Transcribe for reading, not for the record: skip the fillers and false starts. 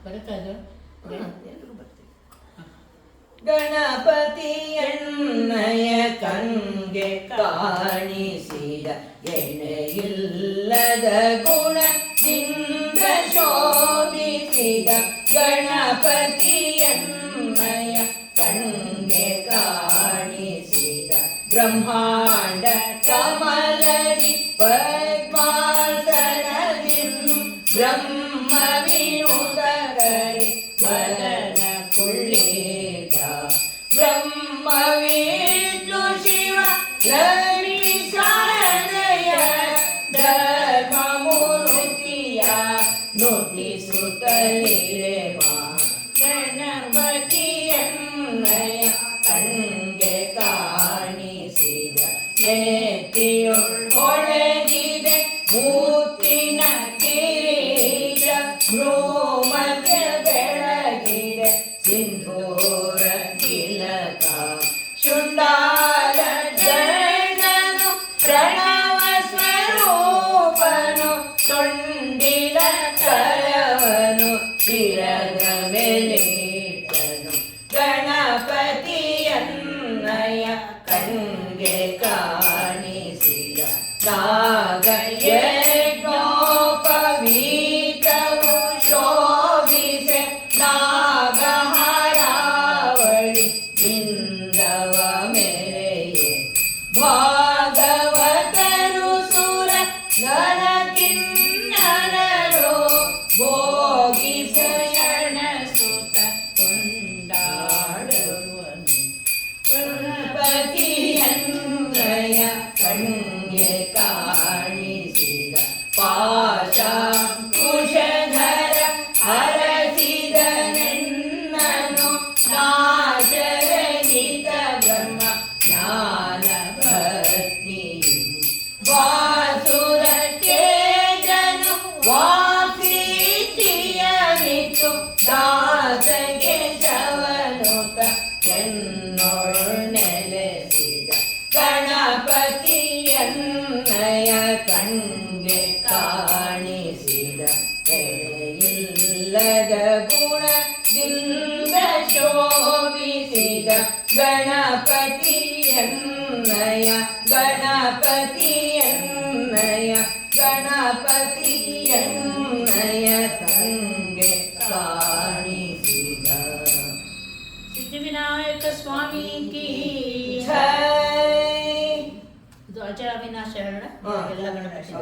ಬರುತ್ತಾ ಅದು? ಎಲ್ಲರೂ ಬರ್ತೀವಿ. ಗಣಪತಿಯನ್ನಯ ಕಣ್ಗೆ ಕಾಣಿಸಿದ ಎಣೆಯಿಲ್ಲದ ಗುಣದಿಂದ ಶೋಭಿಸಿದ ಗಣಪತಿಯನ್ನಯ ಕಣ್ಗೆ ಕಾಣಿಸಿದ ಬ್ರಹ್ಮಾಂಡ ಕಮಲದಿ ಪದ್ಮಾಸನದಿನ್ನು ಬ್ರಹ್ಮ ವಿನುತಗರಿ ವದನ ಕುಳ್ಳಿದ ಬ್ರಹ್ಮ ವಿಷ್ಣು ಶಿವ ಲಕ್ಷ್ಮೀ ಶಾರದೆಯ ಧರ್ಮ ಮೂರ್ತಿಯ ನುತಿಸುತ್ತಲಿರೆವ ಗಣಪತಿಯನ್ನಯ ಕಣ್ಗೆ ಕಾಣಿಸಿದ ನೇತಿಯೊಳ್ ಹೊಳೆದಿದೆ ಮೂರ್ತಿನ ಕಿರೀಟ ಭ್ರೂಮಧ್ಯ ಬೆಳಗಿದೆ ಸಿಂಧೂರ ತಿಲಕ ಶುಂಡಾಲ ಜಯನು ಪ್ರಣವ ಸ್ವರೂಪನು ತೊಂಡಿಲ ಕರವನು ಶಿರದ ಮೇಲಿಟ್ಟನು ಗಣಪತಿಯನ್ನಯ ಕಣ್ಗೆ ಕಾಣಿಸಿದ ನಾಗ ಯಜ್ಞೋಪವೀತವು ಶೋಭಿಸೆ ನಾಗಹಾರಾವಳಿ ಇಂದವ ಮೇರೆಯೇ ಭಾಗವತರು ಸುರ ನರಕಿನ್ನರರು ಭೋಗಿಸ ಶರಣ ಸುತ ಕೊಂಡಾಡುವನು ಗಣಪತಿಯನ್ನಯ ಕಣ್ಗೆ ಕಾಣಿಸಿದ ಪಾಶ ಕುಶಧರ ಹರಸಿದ ನೆನ್ನನು ನಾಶರಹಿತ ಬ್ರಹ್ಮ ಜ್ಞಾನ ಭಕ್ತಿಯು ವಾಸುರ ತೇಜನು ವಾಸಿತಿಯನಿತು ದಾಸಗೆ ಶವನುತ ಎನ್ನೊಳು ನೆಲೆಸಿದ ಗಣಪತಿಯನ್ನಯ ಕಣ್ಗೆ ಕಾಣಿಸಿದ ಎಳೆಯಿಲ್ಲದ ಗುಣದಿಂದ ಶೋಭಿಸಿದ ಗಣಪತಿಯನ್ನಯ ಗಣಪತಿಯನ್ನಯ ಗಣಪತಿಯನ್ನಯ ಕಣ್ಗೆ ಕಾಣಿಸಿದ ಸಿದ್ಧಿವಿನಾಯಕ ಸ್ವಾಮಿ ಕಿ ಜೈ. ಇದು ಅಜರ ವಿನಾಶ ಎಲ್ಲ ಗಣಪತಿ